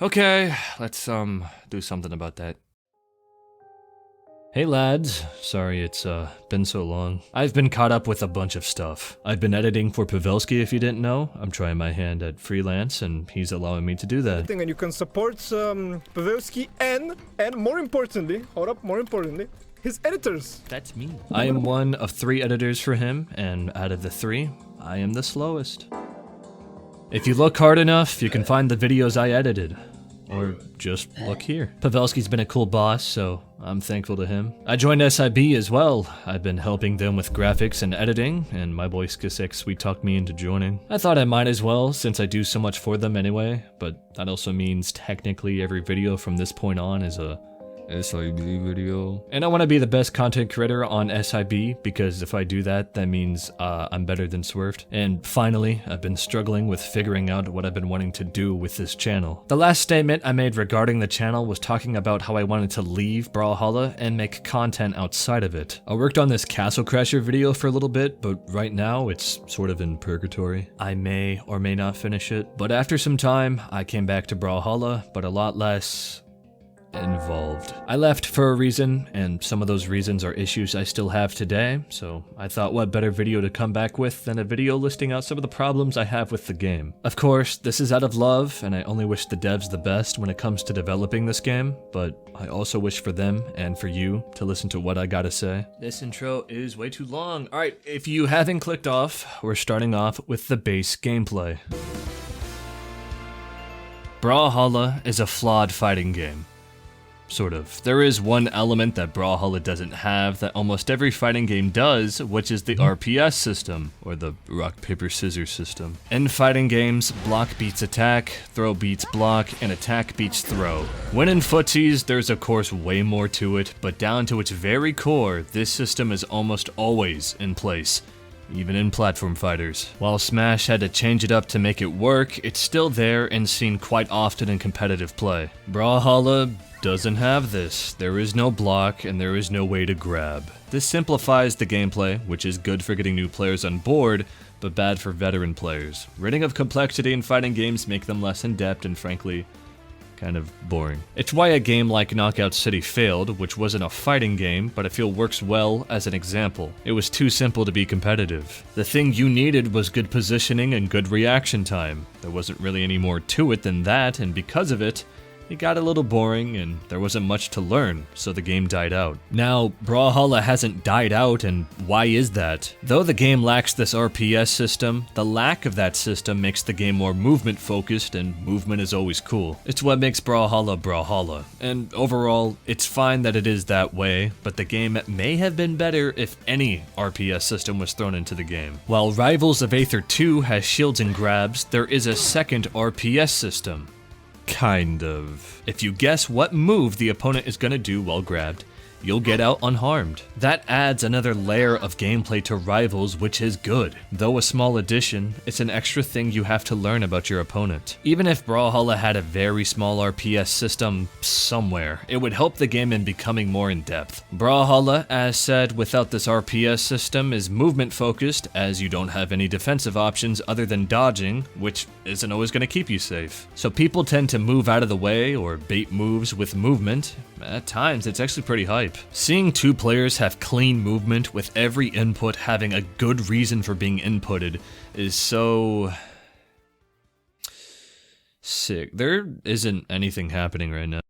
Okay, let's do something about that. Hey lads, sorry it's been so long. I've been caught up with a bunch of stuff. I've been editing for Pavelski, if you didn't know. I'm trying my hand at freelance and he's allowing me to do that. And you can support Pavelski and more importantly, his editors. That's me. I am one of 3 editors for him, and out of the 3, I am the slowest. If you look hard enough, you can find the videos I edited. Or just look here. Pavelski's been a cool boss, so I'm thankful to him. I joined SIB as well. I've been helping them with graphics and editing, and my boy Skisek sweet talked me into joining. I thought I might as well, since I do so much for them anyway, but that also means technically every video from this point on is a SIB video. And I want to be the best content creator on SIB, because if I do that, that means I'm better than Swerved. And finally, I've been struggling with figuring out what I've been wanting to do with this channel. The last statement I made regarding the channel was talking about how I wanted to leave Brawlhalla and make content outside of it. I worked on this Castle Crasher video for a little bit, but right now it's sort of in purgatory. I may or may not finish it, but after some time, I came back to Brawlhalla, but a lot less involved. I left for a reason, and some of those reasons are issues I still have today, so I thought what better video to come back with than a video listing out some of the problems I have with the game. Of course, this is out of love, and I only wish the devs the best when it comes to developing this game, but I also wish for them and for you to listen to what I gotta say. This intro is way too long. Alright, if you haven't clicked off, we're starting off with the base gameplay. Brawlhalla is a flawed fighting game. Sort of. There is one element that Brawlhalla doesn't have that almost every fighting game does, which is the RPS system, or the rock, paper, scissors system. In fighting games, block beats attack, throw beats block, and attack beats throw. When in footsies, there's of course way more to it, but down to its very core, this system is almost always in place. Even in platform fighters. While Smash had to change it up to make it work, it's still there and seen quite often in competitive play. Brawlhalla doesn't have this. There is no block and there is no way to grab. This simplifies the gameplay, which is good for getting new players on board, but bad for veteran players. Ridding of complexity in fighting games make them less in-depth and frankly, kind of boring. It's why a game like Knockout City failed, which wasn't a fighting game, but I feel works well as an example. It was too simple to be competitive. The thing you needed was good positioning and good reaction time. There wasn't really any more to it than that, and because of it, it got a little boring and there wasn't much to learn, so the game died out. Now, Brawlhalla hasn't died out, and why is that? Though the game lacks this RPS system, the lack of that system makes the game more movement focused, and movement is always cool. It's what makes Brawlhalla Brawlhalla, and overall, it's fine that it is that way, but the game may have been better if any RPS system was thrown into the game. While Rivals of Aether 2 has shields and grabs, there is a second RPS system. Kind of. If you guess what move the opponent is gonna do while grabbed, you'll get out unharmed. That adds another layer of gameplay to Rivals, which is good. Though a small addition, it's an extra thing you have to learn about your opponent. Even if Brawlhalla had a very small RPS system somewhere, it would help the game in becoming more in-depth. Brawlhalla, as said, without this RPS system, is movement focused, as you don't have any defensive options other than dodging, which isn't always going to keep you safe. So people tend to move out of the way or bait moves with movement. At times, it's actually pretty hype. Seeing 2 players have clean movement with every input having a good reason for being inputted is so sick. There isn't anything happening right now.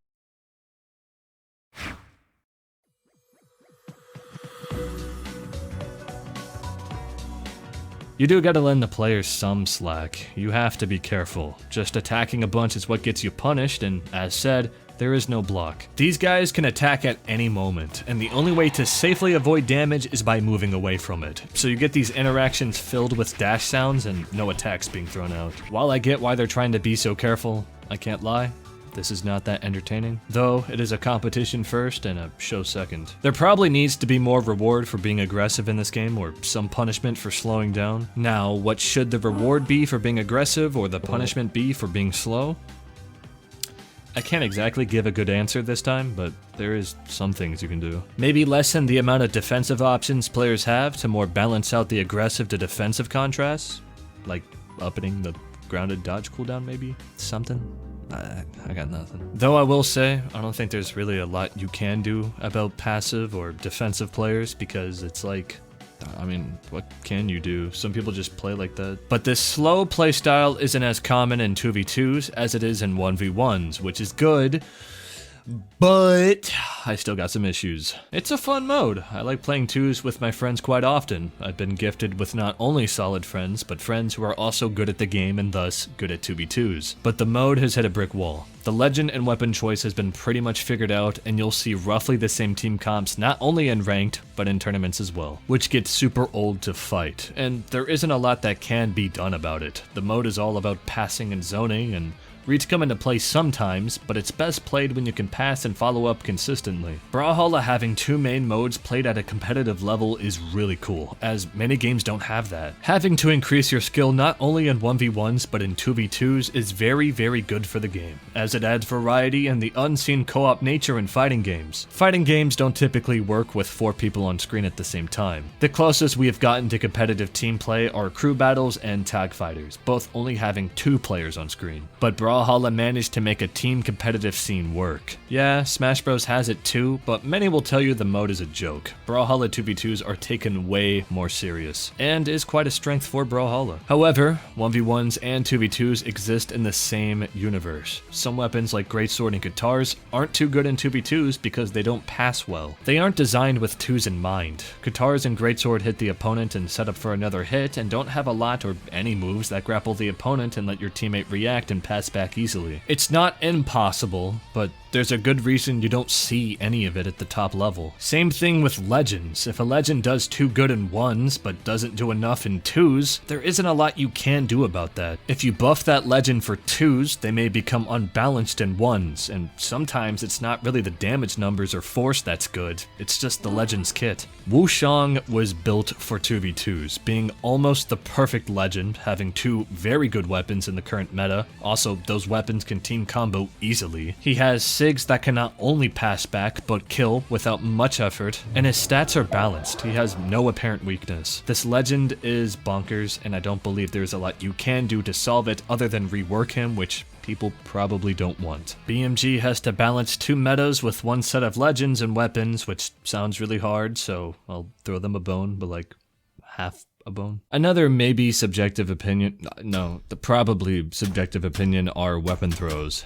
You do gotta lend the players some slack. You have to be careful. Just attacking a bunch is what gets you punished, and as said, there is no block. These guys can attack at any moment, and the only way to safely avoid damage is by moving away from it. So you get these interactions filled with dash sounds and no attacks being thrown out. While I get why they're trying to be so careful, I can't lie. This is not that entertaining, though it is a competition first and a show second. There probably needs to be more reward for being aggressive in this game, or some punishment for slowing down. Now, what should the reward be for being aggressive, or the punishment be for being slow? I can't exactly give a good answer this time, but there is some things you can do. Maybe lessen the amount of defensive options players have to more balance out the aggressive to defensive contrasts, like upping the grounded dodge cooldown maybe? Something? I got nothing. Though I will say, I don't think there's really a lot you can do about passive or defensive players, because it's like, I mean, what can you do? Some people just play like that. But this slow playstyle isn't as common in 2v2s as it is in 1v1s, which is good. But I still got some issues. It's a fun mode. I like playing 2s with my friends quite often. I've been gifted with not only solid friends, but friends who are also good at the game and thus good at 2v2s. But the mode has hit a brick wall. The legend and weapon choice has been pretty much figured out, and you'll see roughly the same team comps not only in ranked, but in tournaments as well, which gets super old to fight, and there isn't a lot that can be done about it. The mode is all about passing and zoning, and reads come into play sometimes, but it's best played when you can pass and follow up consistently. Brawlhalla having 2 main modes played at a competitive level is really cool, as many games don't have that. Having to increase your skill not only in 1v1s but in 2v2s is very, very good for the game, as it adds variety and the unseen co-op nature in fighting games. Fighting games don't typically work with 4 people on screen at the same time. The closest we have gotten to competitive team play are crew battles and tag fighters, both only having 2 players on screen. But Brawlhalla managed to make a team competitive scene work. Yeah, Smash Bros has it too, but many will tell you the mode is a joke. Brawlhalla 2v2s are taken way more serious, and is quite a strength for Brawlhalla. However, 1v1s and 2v2s exist in the same universe. Some weapons like Greatsword and Guitars aren't too good in 2v2s because they don't pass well. They aren't designed with 2s in mind. Guitars and Greatsword hit the opponent and set up for another hit, and don't have a lot or any moves that grapple the opponent and let your teammate react and pass back easily. It's not impossible, but there's a good reason you don't see any of it at the top level. Same thing with legends. If a legend does too good in 1s, but doesn't do enough in 2s, there isn't a lot you can do about that. If you buff that legend for 2s, they may become unbalanced in 1s, and sometimes it's not really the damage numbers or force that's good, it's just the legend's kit. Wushang was built for 2v2s, being almost the perfect legend, having 2 very good weapons in the current meta. Also, those weapons can team combo easily. He has SIGs that can not only pass back, but kill without much effort, and his stats are balanced. He has no apparent weakness. This legend is bonkers, and I don't believe there's a lot you can do to solve it other than rework him, which people probably don't want. BMG has to balance 2 metas with 1 set of legends and weapons, which sounds really hard, so I'll throw them a bone, but like half a bone. Another maybe subjective opinion, no, the probably subjective opinion are weapon throws.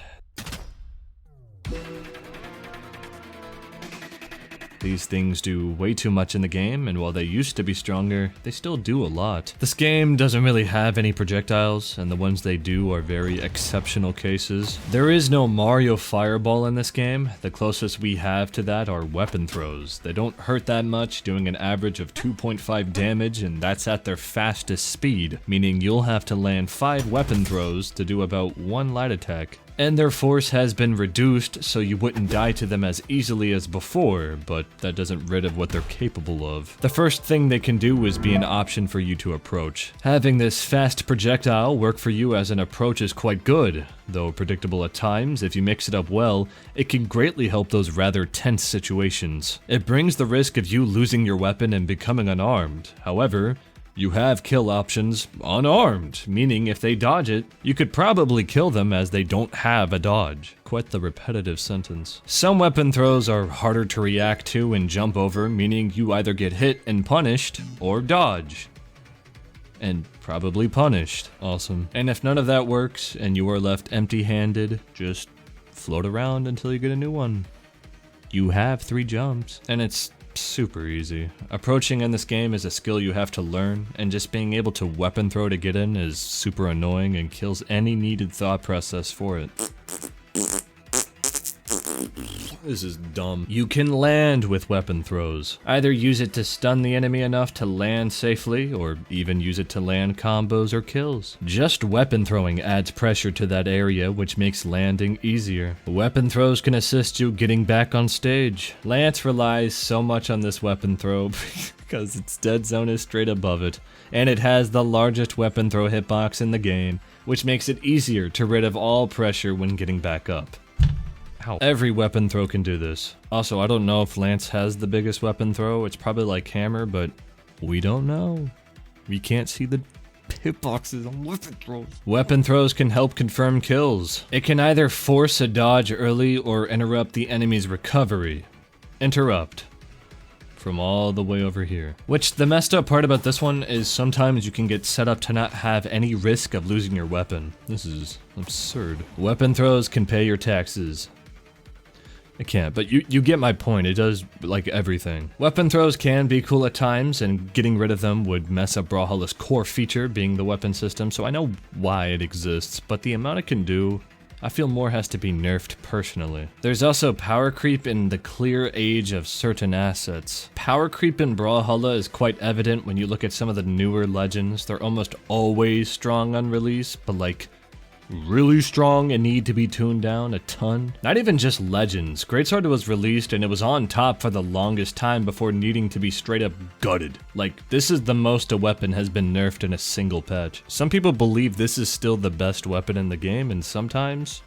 These things do way too much in the game, and while they used to be stronger, they still do a lot. This game doesn't really have any projectiles, and the ones they do are very exceptional cases. There is no Mario Fireball in this game. The closest we have to that are weapon throws. They don't hurt that much, doing an average of 2.5 damage, and that's at their fastest speed, meaning you'll have to land 5 weapon throws to do about 1 light attack. And their force has been reduced so you wouldn't die to them as easily as before, but that doesn't rid of what they're capable of. The first thing they can do is be an option for you to approach. Having this fast projectile work for you as an approach is quite good, though predictable at times. If you mix it up well, it can greatly help those rather tense situations. It brings the risk of you losing your weapon and becoming unarmed. However, you have kill options unarmed, meaning if they dodge it, you could probably kill them as they don't have a dodge. Quite the repetitive sentence. Some weapon throws are harder to react to and jump over, meaning you either get hit and punished, or dodge. And probably punished. Awesome. And if none of that works, and you are left empty-handed, just float around until you get a new one. You have 3 jumps, and it's super easy. Approaching in this game is a skill you have to learn, and just being able to weapon throw to get in is super annoying and kills any needed thought process for it. This is dumb. You can land with weapon throws. Either use it to stun the enemy enough to land safely, or even use it to land combos or kills. Just weapon throwing adds pressure to that area, which makes landing easier. Weapon throws can assist you getting back on stage. Lance relies so much on this weapon throw because its dead zone is straight above it, and it has the largest weapon throw hitbox in the game, which makes it easier to rid of all pressure when getting back up. Ow. Every weapon throw can do this. Also, I don't know if Lance has the biggest weapon throw. It's probably like Hammer, but we don't know. We can't see the hitboxes on weapon throws. Weapon throws can help confirm kills. It can either force a dodge early or interrupt the enemy's recovery. Interrupt. From all the way over here. Which, the messed up part about this one is sometimes you can get set up to not have any risk of losing your weapon. This is absurd. Weapon throws can pay your taxes. It can't, but you get my point. It does, like, everything. Weapon throws can be cool at times, and getting rid of them would mess up Brawlhalla's core feature, being the weapon system, so I know why it exists, but the amount it can do, I feel more has to be nerfed personally. There's also power creep in the clear age of certain assets. Power creep in Brawlhalla is quite evident when you look at some of the newer legends. They're almost always strong on release, but like, really strong and need to be tuned down a ton. Not even just legends. Greatsword was released and it was on top for the longest time before needing to be straight up gutted. Like, this is the most a weapon has been nerfed in a single patch. Some people believe this is still the best weapon in the game, and sometimes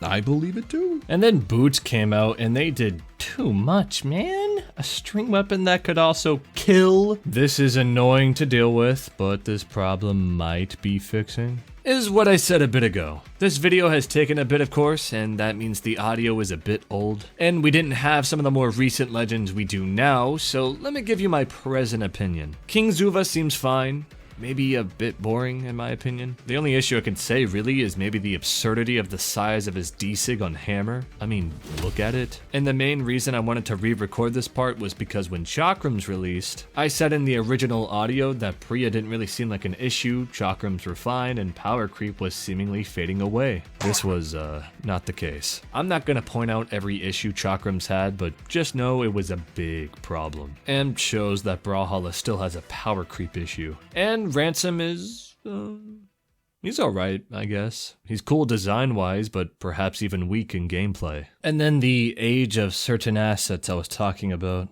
I believe it too. And then boots came out and they did too much, man. A string weapon that could also kill. This is annoying to deal with, but this problem might be fixing. Is what I said a bit ago. This video has taken a bit, of course, and that means the audio is a bit old. And we didn't have some of the more recent legends we do now, so let me give you my present opinion. King Zuva seems fine. Maybe a bit boring, in my opinion. The only issue I can say, really, is maybe the absurdity of the size of his D-Sig on Hammer. I mean, look at it. And the main reason I wanted to re-record this part was because when Chakrams released, I said in the original audio that Priya didn't really seem like an issue, Chakrams were fine, and power creep was seemingly fading away. This was, not the case. I'm not gonna point out every issue Chakrams had, but just know it was a big problem. And shows that Brawlhalla still has a power creep issue. And Ransom is, he's alright, I guess. He's cool design-wise, but perhaps even weak in gameplay. And then the age of certain assets I was talking about.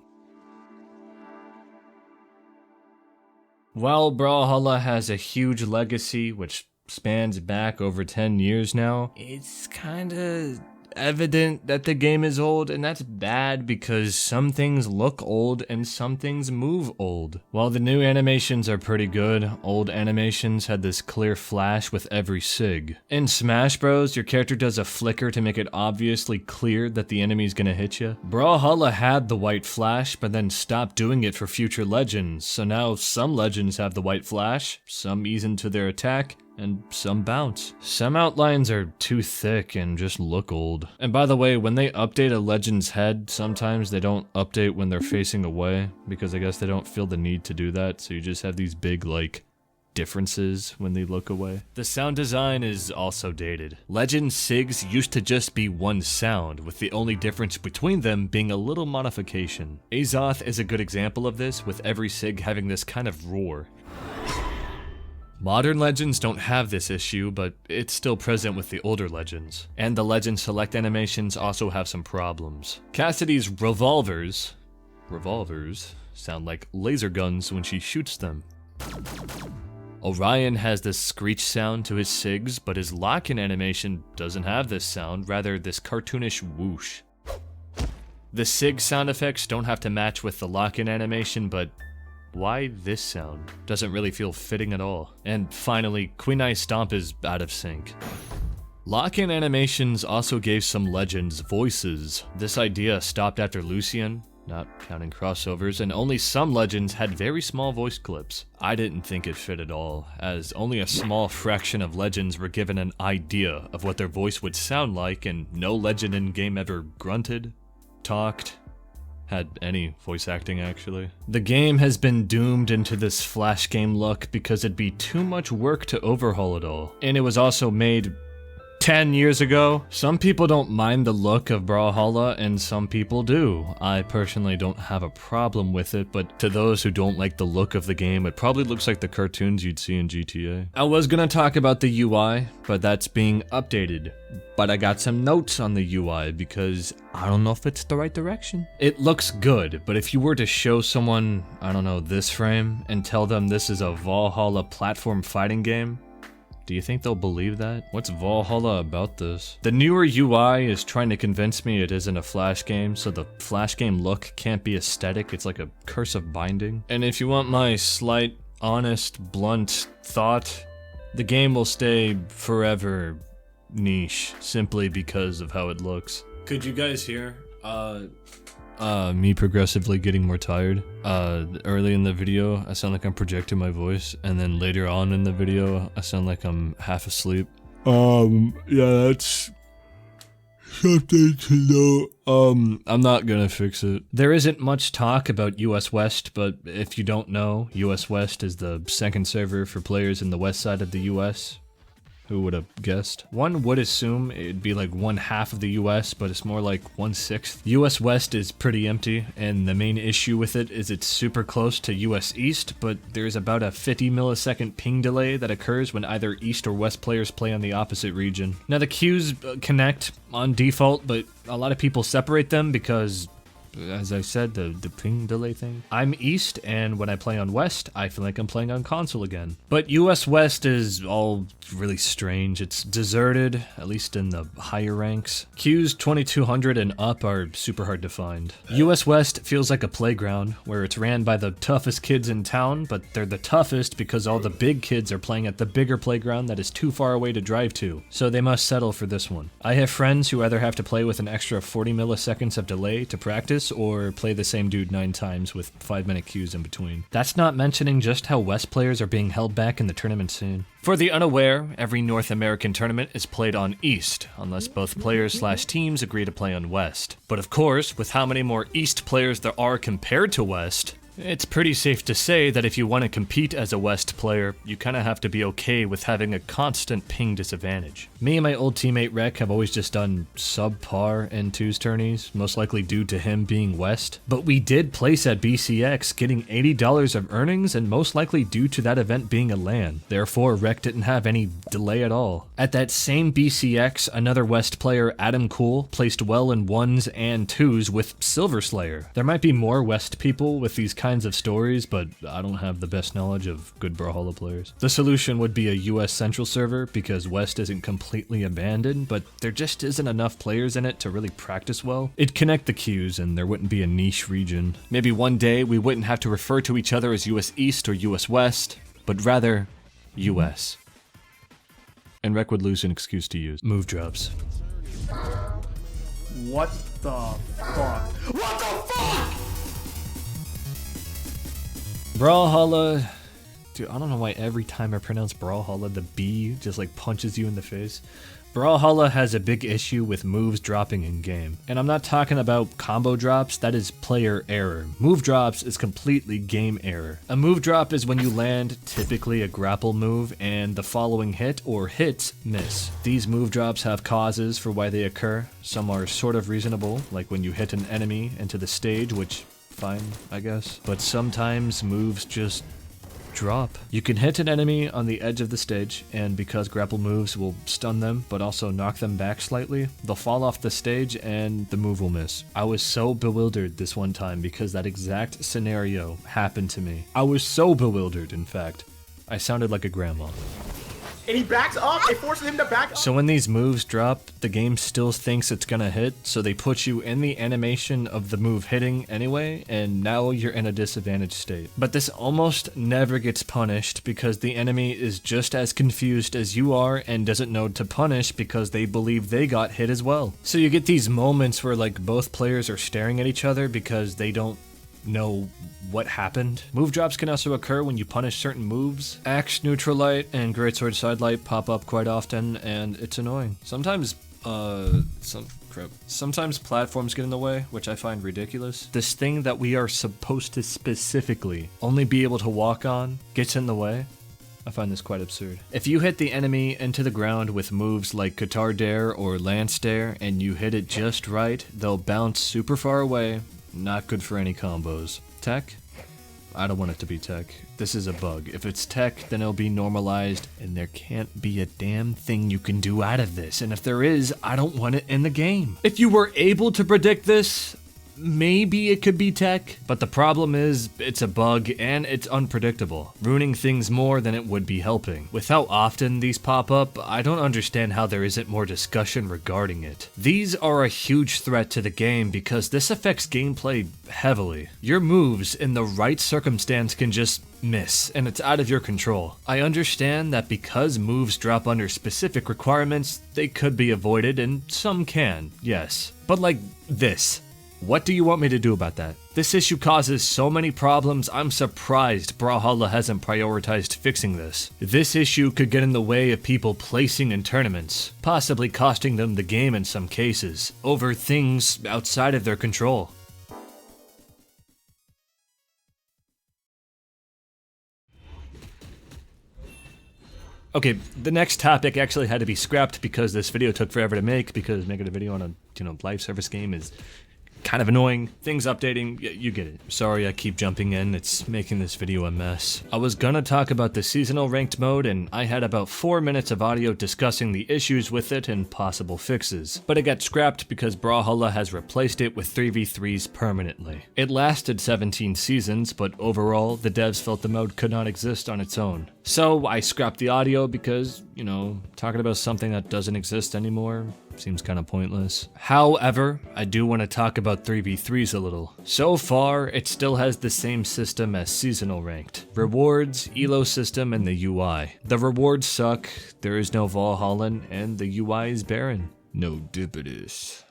While Brawlhalla has a huge legacy, which spans back over 10 years now, it's kinda evident that the game is old, and that's bad because some things look old and some things move old. While the new animations are pretty good, old animations had this clear flash with every sig. In Smash Bros, your character does a flicker to make it obviously clear that the enemy's gonna hit you. Brawlhalla had the white flash, but then stopped doing it for future legends, so now some legends have the white flash, some ease into their attack, and some bounce. Some outlines are too thick and just look old. And by the way, when they update a legend's head, sometimes they don't update when they're facing away, because I guess they don't feel the need to do that, so you just have these big, like, differences when they look away. The sound design is also dated. Legend SIGs used to just be one sound, with the only difference between them being a little modification. Azoth is a good example of this, with every SIG having this kind of roar. Modern legends don't have this issue, but it's still present with the older legends. And the legend select animations also have some problems. Cassidy's revolvers sound like laser guns when she shoots them. Orion has this screech sound to his SIGs, but his lock-in animation doesn't have this sound, rather this cartoonish whoosh. The SIG sound effects don't have to match with the lock-in animation, but why this sound? Doesn't really feel fitting at all. And finally, Kanai stomp is out of sync. Lock-in animations also gave some legends voices. This idea stopped after Lucian, not counting crossovers, and only some legends had very small voice clips. I didn't think it fit at all, as only a small fraction of legends were given an idea of what their voice would sound like, and no legend in game ever grunted, talked, had any voice acting actually. The game has been doomed into this flash game look because it'd be too much work to overhaul it all. And it was also made 10 years ago. Some people don't mind the look of Brawlhalla and some people do. I personally don't have a problem with it, but to those who don't like the look of the game, it probably looks like the cartoons you'd see in GTA. I was gonna talk about the UI, but that's being updated. But I got some notes on the UI because I don't know if it's the right direction. It looks good, but if you were to show someone, I don't know, this frame and tell them this is a Brawlhalla platform fighting game, do you think they'll believe that? What's Brawlhalla about this? The newer UI is trying to convince me it isn't a Flash game, so the Flash game look can't be aesthetic, it's like a cursive binding. And if you want my slight honest, blunt thought, the game will stay forever niche simply because of how it looks. Could you guys hear? Me progressively getting more tired. Early in the video, I sound like I'm projecting my voice, and then later on in the video, I sound like I'm half asleep. Yeah, that's something to know. I'm not gonna fix it. There isn't much talk about US West, but if you don't know, US West is the second server for players in the west side of the US. Who would have guessed? One would assume it'd be like 1/2 of the US, but it's more like 1/6. US West is pretty empty, and the main issue with it is it's super close to US East, but there's about a 50 millisecond ping delay that occurs when either East or West players play on the opposite region. Now the queues connect on default, but a lot of people separate them because, as I said, the ping delay thing. I'm East, and when I play on West, I feel like I'm playing on console again. But US West is all really strange. It's deserted, at least in the higher ranks. Queues 2200 and up are super hard to find. US West feels like a playground, where it's ran by the toughest kids in town, but they're the toughest because all the big kids are playing at the bigger playground that is too far away to drive to, so they must settle for this one. I have friends who either have to play with an extra 40 milliseconds of delay to practice, or play the same dude 9 times with 5-minute queues in between. That's not mentioning just how West players are being held back in the tournament scene. For the unaware, every North American tournament is played on East, unless both players/teams agree to play on West. But of course, with how many more East players there are compared to West, it's pretty safe to say that if you want to compete as a West player, you kinda have to be okay with having a constant ping disadvantage. Me and my old teammate Rek have always just done subpar in 2's tourneys, most likely due to him being West. But we did place at BCX, getting $80 of earnings, and most likely due to that event being a LAN. Therefore, Rek didn't have any delay at all. At that same BCX, another West player, Adam Cool, placed well in 1s and 2s with Silver Slayer. There might be more West people with these kinds of stories, but I don't have the best knowledge of good Brawlhalla players. The solution would be a US Central server, because West isn't completely abandoned, but there just isn't enough players in it to really practice well. It'd connect the queues, and there wouldn't be a niche region. Maybe one day we wouldn't have to refer to each other as US East or US West, but rather US. And Rek would lose an excuse to use move drops. What the fuck? What the fuck? Brawlhalla. Dude, I don't know why every time I pronounce Brawlhalla, the B just like punches you in the face. Brawlhalla has a big issue with moves dropping in game. And I'm not talking about combo drops, that is player error. Move drops is completely game error. A move drop is when you land, typically a grapple move, and the following hit or hits miss. These move drops have causes for why they occur. Some are sort of reasonable, like when you hit an enemy into the stage, which fine, I guess. But sometimes moves just drop. You can hit an enemy on the edge of the stage, and because grapple moves will stun them, but also knock them back slightly, they'll fall off the stage and the move will miss. I was so bewildered this one time because that exact scenario happened to me. I was so bewildered, in fact. I sounded like a grandma. And he backs up, it forces him to back up. So when these moves drop, the game still thinks it's gonna hit, so they put you in the animation of the move hitting anyway, and now you're in a disadvantaged state. But this almost never gets punished because the enemy is just as confused as you are and doesn't know to punish because they believe they got hit as well. So you get these moments where like both players are staring at each other because they don't know what happened. Move drops can also occur when you punish certain moves. Axe, neutral light, and greatsword side light pop up quite often, and it's annoying. Sometimes, sometimes platforms get in the way, which I find ridiculous. This thing that we are supposed to specifically only be able to walk on gets in the way. I find this quite absurd. If you hit the enemy into the ground with moves like Guitar Dare or Lance Dare, and you hit it just right, they'll bounce super far away. Not good for any combos. Tech? I don't want it to be tech. This is a bug. If it's tech, then it'll be normalized, and there can't be a damn thing you can do out of this. And if there is, I don't want it in the game. If you were able to predict this, maybe it could be tech, but the problem is it's a bug and it's unpredictable, ruining things more than it would be helping. With how often these pop up, I don't understand how there isn't more discussion regarding it. These are a huge threat to the game because this affects gameplay heavily. Your moves in the right circumstance can just miss, and it's out of your control. I understand that because moves drop under specific requirements, they could be avoided, and some can, yes. But like this. What do you want me to do about that? This issue causes so many problems, I'm surprised Brawlhalla hasn't prioritized fixing this. This issue could get in the way of people placing in tournaments, possibly costing them the game in some cases, over things outside of their control. Okay, the next topic actually had to be scrapped because this video took forever to make, because making a video on a, live service game is kind of annoying. Things updating, you get it. Sorry I keep jumping in, it's making this video a mess. I was gonna talk about the seasonal ranked mode, and I had about 4 minutes of audio discussing the issues with it and possible fixes. But it got scrapped because Brawlhalla has replaced it with 3v3s permanently. It lasted 17 seasons, but overall, the devs felt the mode could not exist on its own. So I scrapped the audio because, talking about something that doesn't exist anymore seems kind of pointless. However, I do want to talk about 3v3s a little. So far, it still has the same system as seasonal ranked. Rewards, elo system, and the UI. The rewards suck, there is no Valhalla, and the UI is barren. No dippidus.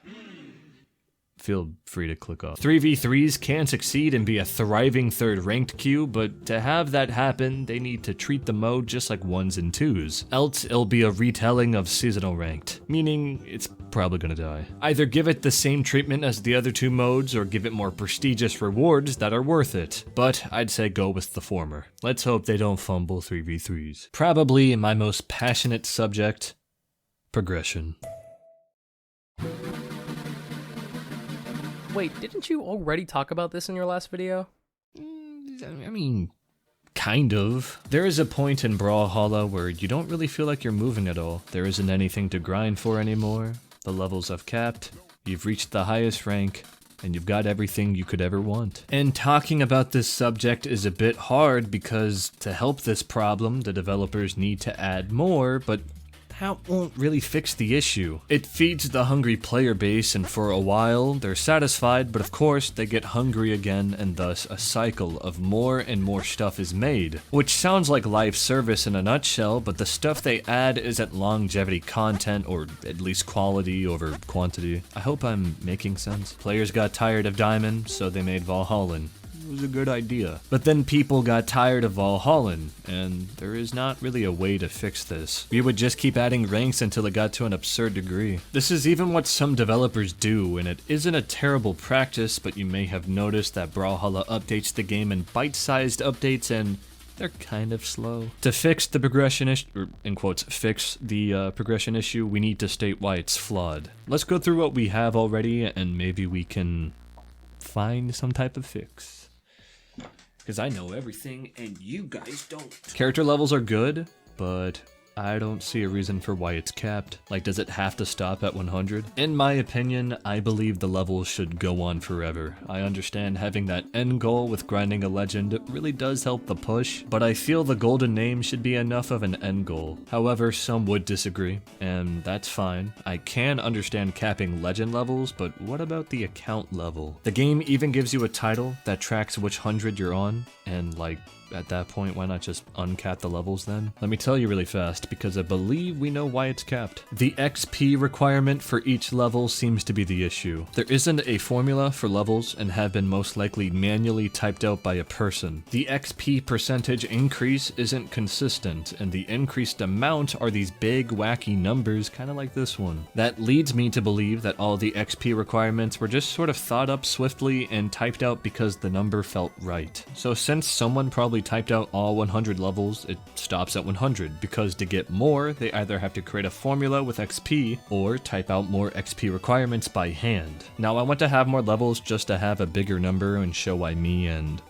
Feel free to click off. 3v3s can succeed and be a thriving third ranked queue, but to have that happen, they need to treat the mode just like 1s and 2s. Else, it'll be a retelling of seasonal ranked, meaning it's probably gonna die. Either give it the same treatment as the other 2 modes, or give it more prestigious rewards that are worth it. But I'd say go with the former. Let's hope they don't fumble 3v3s. Probably my most passionate subject, progression. Wait, didn't you already talk about this in your last video? I mean, kind of. There is a point in Brawlhalla where you don't really feel like you're moving at all. There isn't anything to grind for anymore. The levels have capped. You've reached the highest rank, and you've got everything you could ever want. And talking about this subject is a bit hard because to help this problem, the developers need to add more, but that won't really fix the issue. It feeds the hungry player base, and for a while, they're satisfied, but of course, they get hungry again, and thus a cycle of more and more stuff is made. Which sounds like live service in a nutshell, but the stuff they add isn't longevity content, or at least quality over quantity. I hope I'm making sense. Players got tired of Diamond, so they made Valhalla. It was a good idea. But then people got tired of Valhalla, and there is not really a way to fix this. We would just keep adding ranks until it got to an absurd degree. This is even what some developers do, and it isn't a terrible practice, but you may have noticed that Brawlhalla updates the game in bite-sized updates, and they're kind of slow. To fix the progression issue, or in quotes, fix the progression issue, we need to state why it's flawed. Let's go through what we have already, and maybe we can find some type of fix. Because I know everything, and you guys don't. Character levels are good, but I don't see a reason for why it's capped. Like, does it have to stop at 100? In my opinion, I believe the levels should go on forever. I understand having that end goal with grinding a legend really does help the push, but I feel the golden name should be enough of an end goal. However, some would disagree, and that's fine. I can understand capping legend levels, but what about the account level? The game even gives you a title that tracks which 100 you're on, and like, at that point, why not just uncap the levels then? Let me tell you really fast, because I believe we know why it's capped. The XP requirement for each level seems to be the issue. There isn't a formula for levels and have been most likely manually typed out by a person. The XP percentage increase isn't consistent, and the increased amount are these big wacky numbers, kind of like this one. That leads me to believe that all the XP requirements were just sort of thought up swiftly and typed out because the number felt right. So since someone probably typed out all 100 levels, it stops at 100, because to get more, they either have to create a formula with XP, or type out more XP requirements by hand. Now, I want to have more levels just to have a bigger number and show why me and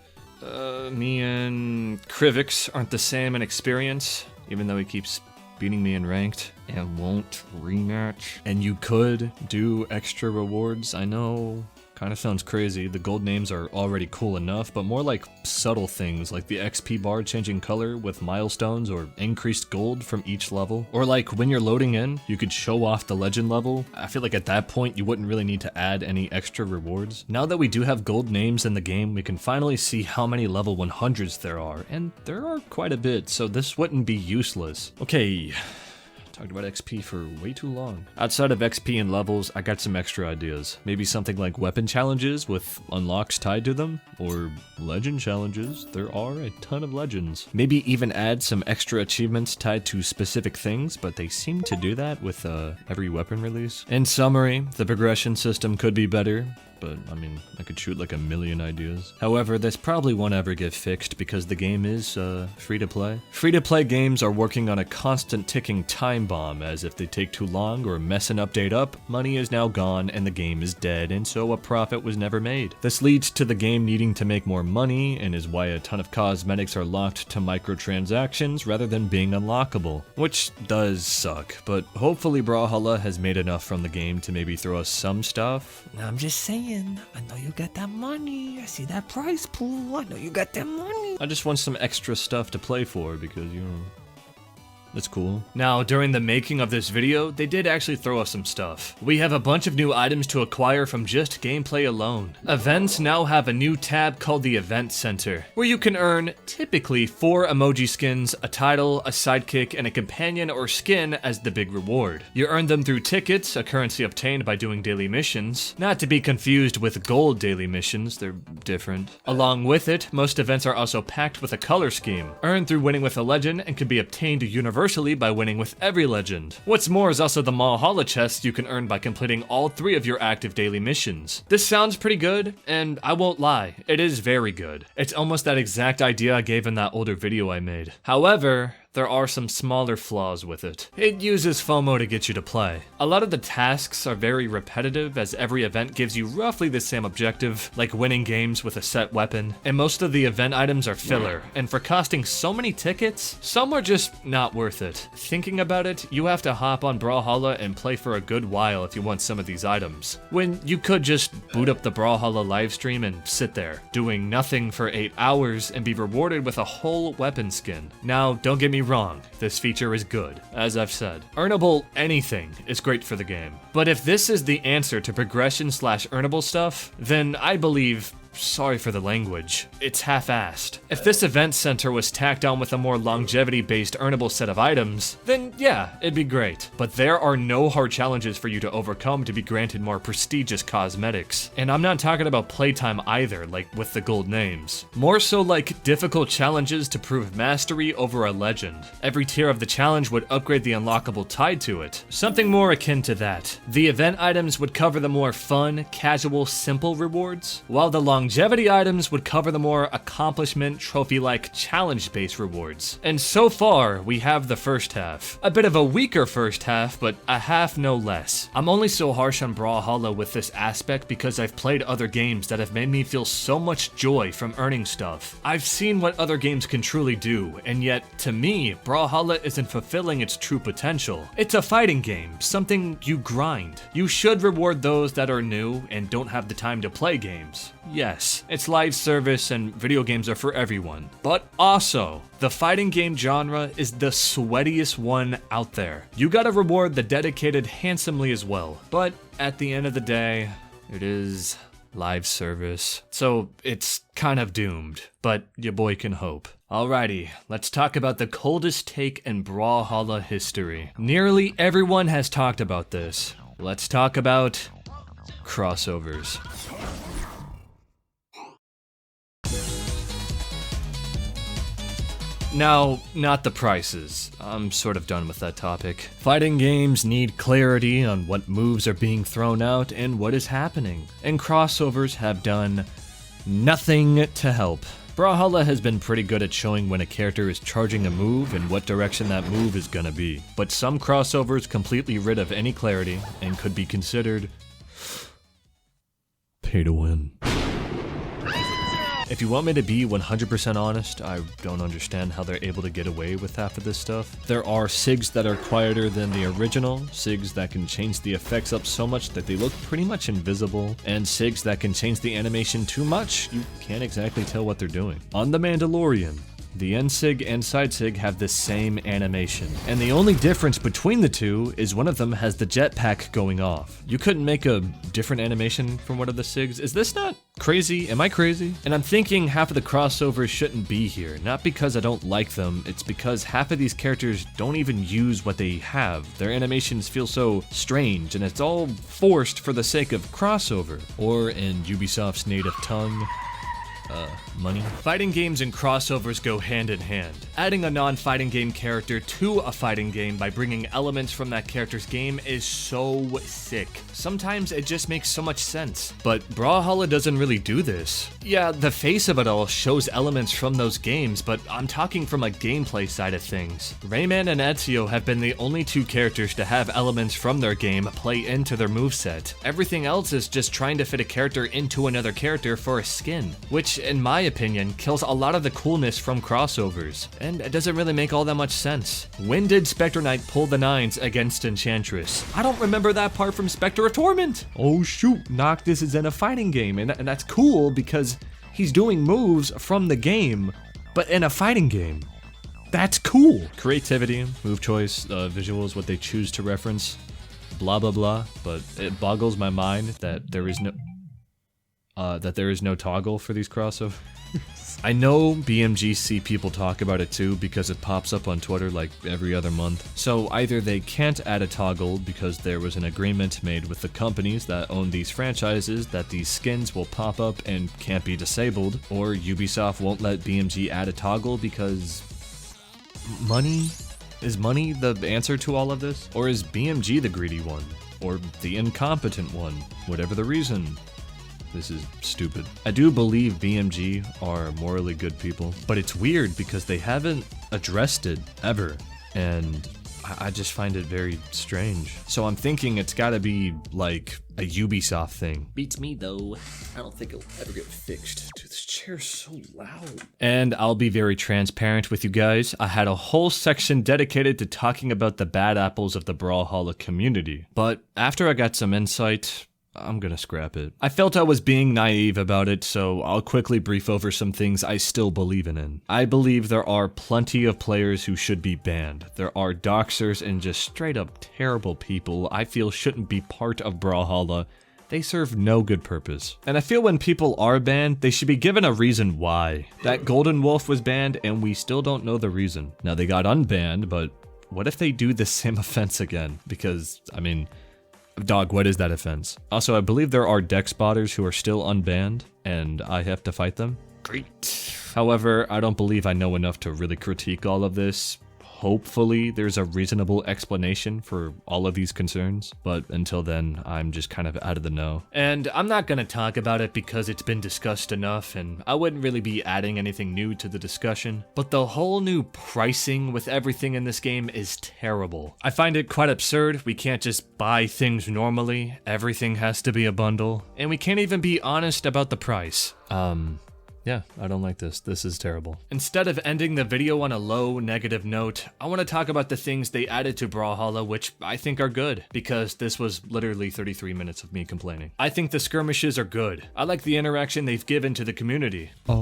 Krivix aren't the same in experience, even though he keeps beating me in ranked and won't rematch. And you could do extra rewards, I know. Kinda sounds crazy. The gold names are already cool enough, but more like subtle things like the XP bar changing color with milestones or increased gold from each level. Or like when you're loading in, you could show off the legend level. I feel like at that point you wouldn't really need to add any extra rewards. Now that we do have gold names in the game, we can finally see how many level 100s there are, and there are quite a bit, so this wouldn't be useless. Okay. Talked about XP for way too long. Outside of XP and levels, I got some extra ideas. Maybe something like weapon challenges with unlocks tied to them, or legend challenges. There are a ton of legends. Maybe even add some extra achievements tied to specific things, but they seem to do that with every weapon release. In summary, the progression system could be better, but I mean, I could shoot like a million ideas. However, this probably won't ever get fixed because the game is free to play. Free to play games are working on a constant ticking time bomb, as if they take too long or mess an update up, money is now gone and the game is dead, and so a profit was never made. This leads to the game needing to make more money, and is why a ton of cosmetics are locked to microtransactions rather than being unlockable, which does suck, but hopefully Brawlhalla has made enough from the game to maybe throw us some stuff. I'm just saying. I know you got that money. I see that prize pool. I know you got that money. I just want some extra stuff to play for because, you know, that's cool. Now, during the making of this video, they did actually throw us some stuff. We have a bunch of new items to acquire from just gameplay alone. Events now have a new tab called the Event Center, where you can earn, typically, 4 emoji skins, a title, a sidekick, and a companion or skin as the big reward. You earn them through tickets, a currency obtained by doing daily missions, not to be confused with gold daily missions, they're different. Along with it, most events are also packed with a color scheme, earned through winning with a legend and can be obtained universally by winning with every legend. What's more is also the Brawlhalla chests you can earn by completing all 3 of your active daily missions. This sounds pretty good, and I won't lie, it is very good. It's almost that exact idea I gave in that older video I made. However, there are some smaller flaws with it. It uses FOMO to get you to play. A lot of the tasks are very repetitive, as every event gives you roughly the same objective, like winning games with a set weapon, and most of the event items are filler, and for costing so many tickets, some are just not worth it. Thinking about it, you have to hop on Brawlhalla and play for a good while if you want some of these items, when you could just boot up the Brawlhalla livestream and sit there, doing nothing for 8 hours and be rewarded with a whole weapon skin. Now, don't get me wrong, this feature is good. As I've said, earnable anything is great for the game. But if this is the answer to progression/earnable stuff, then I believe, sorry for the language, it's half-assed. If this event center was tacked on with a more longevity-based earnable set of items, then yeah, it'd be great. But there are no hard challenges for you to overcome to be granted more prestigious cosmetics. And I'm not talking about playtime either, like with the gold names. More so like difficult challenges to prove mastery over a legend. Every tier of the challenge would upgrade the unlockable tied to it. Something more akin to that. The event items would cover the more fun, casual, simple rewards, while the longevity items would cover the more accomplishment, trophy-like, challenge-based rewards. And so far, we have the first half. A bit of a weaker first half, but a half no less. I'm only so harsh on Brawlhalla with this aspect because I've played other games that have made me feel so much joy from earning stuff. I've seen what other games can truly do, and yet, to me, Brawlhalla isn't fulfilling its true potential. It's a fighting game, something you grind. You should reward those that are new and don't have the time to play games. Yes, it's live service and video games are for everyone. But also, the fighting game genre is the sweatiest one out there. You gotta reward the dedicated handsomely as well. But at the end of the day, it is live service. So it's kind of doomed, but your boy can hope. Alrighty, let's talk about the coldest take in Brawlhalla history. Nearly everyone has talked about this. Let's talk about crossovers. Now, not the prices. I'm sort of done with that topic. Fighting games need clarity on what moves are being thrown out and what is happening, and crossovers have done nothing to help. Brawlhalla has been pretty good at showing when a character is charging a move and what direction that move is gonna be, but some crossovers completely rid of any clarity and could be considered pay to win. If you want me to be 100% honest, I don't understand how they're able to get away with half of this stuff. There are SIGs that are quieter than the original, SIGs that can change the effects up so much that they look pretty much invisible, and SIGs that can change the animation too much, you can't exactly tell what they're doing. On The Mandalorian, the end SIG and side SIG have the same animation, and the only difference between the two is one of them has the jetpack going off. You couldn't make a different animation from one of the SIGs? Is this not crazy? Am I crazy? And I'm thinking half of the crossovers shouldn't be here, not because I don't like them, it's because half of these characters don't even use what they have. Their animations feel so strange, and it's all forced for the sake of crossover, or in Ubisoft's native tongue, money. Fighting games and crossovers go hand in hand. Adding a non-fighting game character to a fighting game by bringing elements from that character's game is so sick. Sometimes it just makes so much sense. But Brawlhalla doesn't really do this. Yeah, the face of it all shows elements from those games, but I'm talking from a gameplay side of things. Rayman and Ezio have been the only two characters to have elements from their game play into their moveset. Everything else is just trying to fit a character into another character for a skin, which in my opinion kills a lot of the coolness from crossovers, and it doesn't really make all that much sense. When did Spectre Knight pull the 9s against Enchantress? I don't remember that part from Spectre of Torment! Oh shoot, Noctis is in a fighting game, and that's cool because he's doing moves from the game, but in a fighting game. That's cool! Creativity, move choice, visuals, what they choose to reference, blah blah blah, but it boggles my mind that there is no toggle for these crossovers. I know BMG see people talk about it too because it pops up on Twitter like every other month. So either they can't add a toggle because there was an agreement made with the companies that own these franchises that these skins will pop up and can't be disabled, or Ubisoft won't let BMG add a toggle because money? Is money the answer to all of this? Or is BMG the greedy one? Or the incompetent one? Whatever the reason. This is stupid. I do believe BMG are morally good people, but it's weird because they haven't addressed it ever, and I just find it very strange. So I'm thinking it's gotta be like a Ubisoft thing. Beats me though. I don't think it'll ever get fixed. Dude, this chair's so loud. And I'll be very transparent with you guys. I had a whole section dedicated to talking about the bad apples of the Brawlhalla community, but after I got some insight, I'm gonna scrap it. I felt I was being naive about it, so I'll quickly brief over some things I still believe in. I believe there are plenty of players who should be banned. There are doxers and just straight up terrible people I feel shouldn't be part of Brawlhalla. They serve no good purpose. And I feel when people are banned, they should be given a reason why. That Golden Wolf was banned and we still don't know the reason. Now they got unbanned, but what if they do the same offense again? Because, I mean, dog, what is that offense? Also, I believe there are deck spotters who are still unbanned, and I have to fight them. Great. However, I don't believe I know enough to really critique all of this. Hopefully, there's a reasonable explanation for all of these concerns, but until then, I'm just kind of out of the know. And I'm not gonna talk about it because it's been discussed enough, and I wouldn't really be adding anything new to the discussion, but the whole new pricing with everything in this game is terrible. I find it quite absurd. We can't just buy things normally, everything has to be a bundle, and we can't even be honest about the price. Yeah, I don't like this. This is terrible. Instead of ending the video on a low, negative note, I want to talk about the things they added to Brawlhalla, which I think are good, because this was literally 33 minutes of me complaining. I think the skirmishes are good. I like the interaction they've given to the community. Fuck.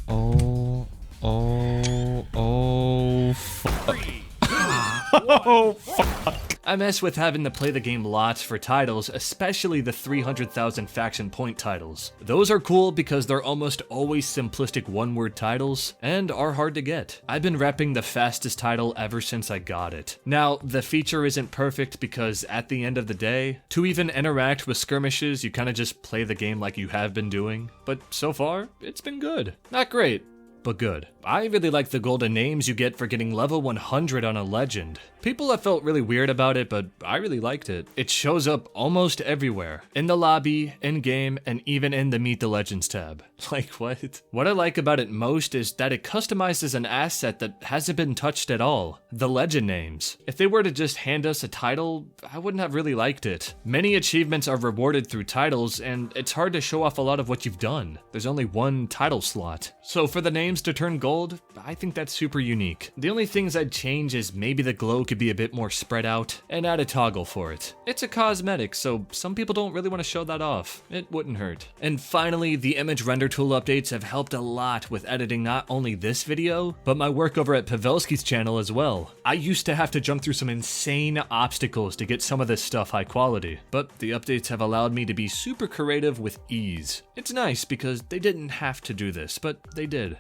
Oh, fuck. I mess with having to play the game lots for titles, especially the 300,000 faction point titles. Those are cool because they're almost always simplistic one-word titles, and are hard to get. I've been repping the fastest title ever since I got it. Now, the feature isn't perfect because at the end of the day, to even interact with skirmishes, you kinda just play the game like you have been doing, but so far, it's been good. Not great, but good. I really like the golden names you get for getting level 100 on a legend. People have felt really weird about it, but I really liked it. It shows up almost everywhere. In the lobby, in-game, and even in the Meet the Legends tab. Like, what? What I like about it most is that it customizes an asset that hasn't been touched at all. The legend names. If they were to just hand us a title, I wouldn't have really liked it. Many achievements are rewarded through titles, and it's hard to show off a lot of what you've done. There's only one title slot. So for the names to turn gold, I think that's super unique. The only things I'd change is maybe the glow could be a bit more spread out, and add a toggle for it. It's a cosmetic, so some people don't really want to show that off. It wouldn't hurt. And finally, the image render tool updates have helped a lot with editing not only this video, but my work over at Pavelski's channel as well. I used to have to jump through some insane obstacles to get some of this stuff high quality, but the updates have allowed me to be super creative with ease. It's nice because they didn't have to do this, but they did.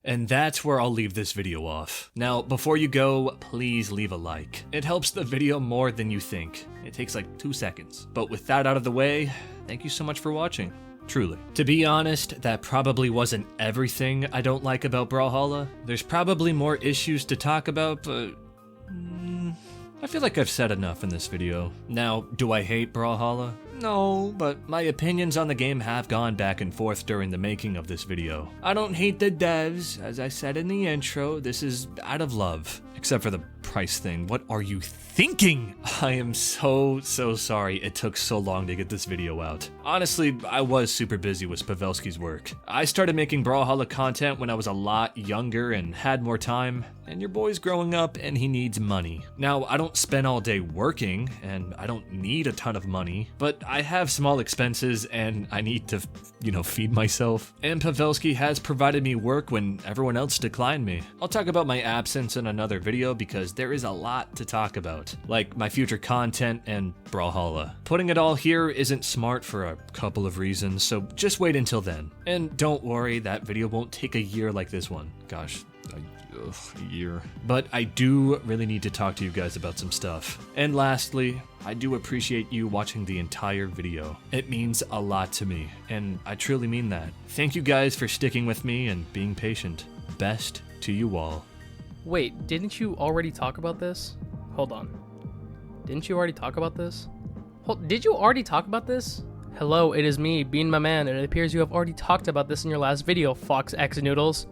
And that's where I'll leave this video off. Now, before you go, please leave a like. It helps the video more than you think. It takes like 2 seconds. But with that out of the way, thank you so much for watching. Truly. To be honest, that probably wasn't everything I don't like about Brawlhalla. There's probably more issues to talk about, but I feel like I've said enough in this video. Now, do I hate Brawlhalla? No, but my opinions on the game have gone back and forth during the making of this video. I don't hate the devs. As I said in the intro, this is out of love. Except for the price thing. What are you thinking? I am so sorry it took so long to get this video out. Honestly, I was super busy with Pavelski's work. I started making Brawlhalla content when I was a lot younger and had more time, and your boy's growing up and he needs money. Now, I don't spend all day working, and I don't need a ton of money, but I have small expenses and I need to, feed myself. And Pavelski has provided me work when everyone else declined me. I'll talk about my absence in another video because there is a lot to talk about, like my future content and Brawlhalla. Putting it all here isn't smart for a couple of reasons, so just wait until then. And don't worry, that video won't take a year like this one. Gosh. A year. But I do really need to talk to you guys about some stuff. And lastly, I do appreciate you watching the entire video. It means a lot to me, and I truly mean that. Thank you guys for sticking with me and being patient. Best to you all. Wait, didn't you already talk about this? Hold on. Didn't you already talk about this? Did you already talk about this? Hello, it is me, Bean My Man, and it appears you have already talked about this in your last video, Fox X Noodles.